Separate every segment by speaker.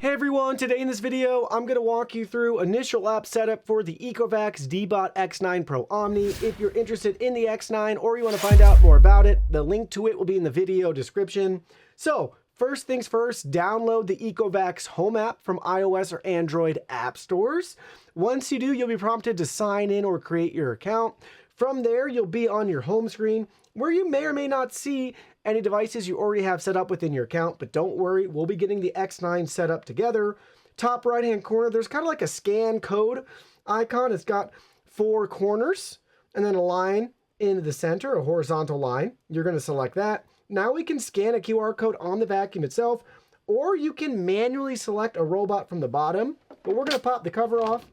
Speaker 1: Hey everyone, today in this video, I'm going to walk you through initial app setup for the Ecovacs Deebot X9 Pro Omni. If you're interested in the X9 or you want to find out more about it, the link to it will be in the video description. So, first things first, download the Ecovacs home app from iOS or Android app stores. Once you do, you'll be prompted to sign in or create your account. From there, you'll be on your home screen where you may or may not see any devices you already have set up within your account, but don't worry, we'll be getting the X9 set up together. Top right-hand corner, there's kind of like a scan code icon. It's got 4 corners and then a line in the center, a horizontal line. You're going to select that. Now we can scan a QR code on the vacuum itself, or you can manually select a robot from the bottom, but we're going to pop the cover off.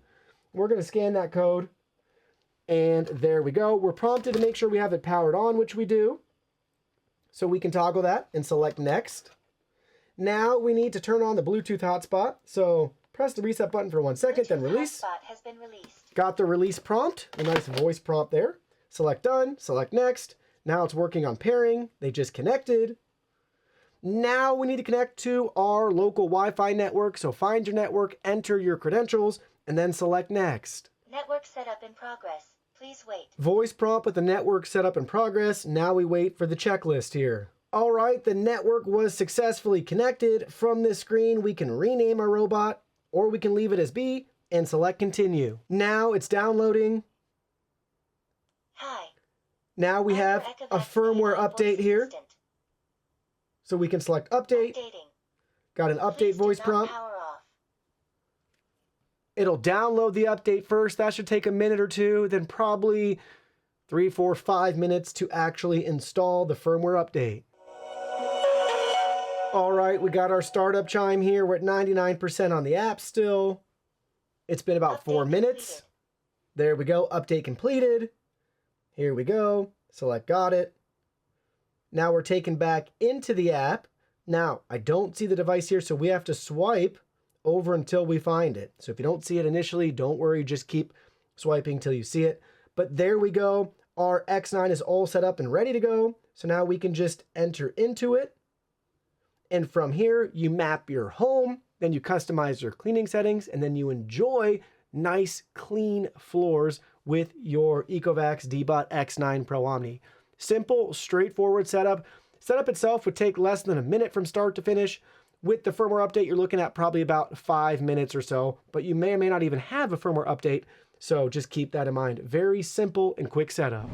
Speaker 1: We're going to scan that code. And there we go. We're prompted to make sure we have it powered on, which we do. So we can toggle that and select next. Now we need to turn on the Bluetooth hotspot. So press the reset button for 1 second, then release.
Speaker 2: Hotspot has been released.
Speaker 1: Got the release prompt, a nice voice prompt there. Select done, select next. Now it's working on pairing. They just connected. Now we need to connect to our local Wi-Fi network. So find your network, enter your credentials, and then select next.
Speaker 2: Network setup in progress. Please wait.
Speaker 1: Voice prompt with the network setup in progress. Now we wait for the checklist here. All right, the network was successfully connected. From this screen, we can rename our robot, or we can leave it as B and select continue. Now it's downloading.
Speaker 2: Hi.
Speaker 1: Now we have a firmware update here.
Speaker 2: Assistant.
Speaker 1: So we can select update.
Speaker 2: Updating.
Speaker 1: Got an update
Speaker 2: Please do
Speaker 1: voice
Speaker 2: not
Speaker 1: prompt.
Speaker 2: power off.
Speaker 1: It'll download the update first. That should take a minute or two, then probably 3, 4, 5 minutes to actually install the firmware update. All right, we got our startup chime here. We're at 99% on the app still. It's been about 4 minutes.
Speaker 2: Completed.
Speaker 1: There we go, update completed. Here we go, select got it. Now we're taken back into the app. Now, I don't see the device here, so we have to swipe over until we find it. So if you don't see it initially, don't worry, just keep swiping till you see it. But there we go. Our X9 is all set up and ready to go. So now we can just enter into it. And from here, you map your home, then you customize your cleaning settings, and then you enjoy nice, clean floors with your Ecovacs Deebot X9 Pro Omni. Simple, straightforward setup. Setup itself would take less than a minute from start to finish. With the firmware update, you're looking at probably about 5 minutes or so, but you may or may not even have a firmware update, so just keep that in mind. Very simple and quick setup.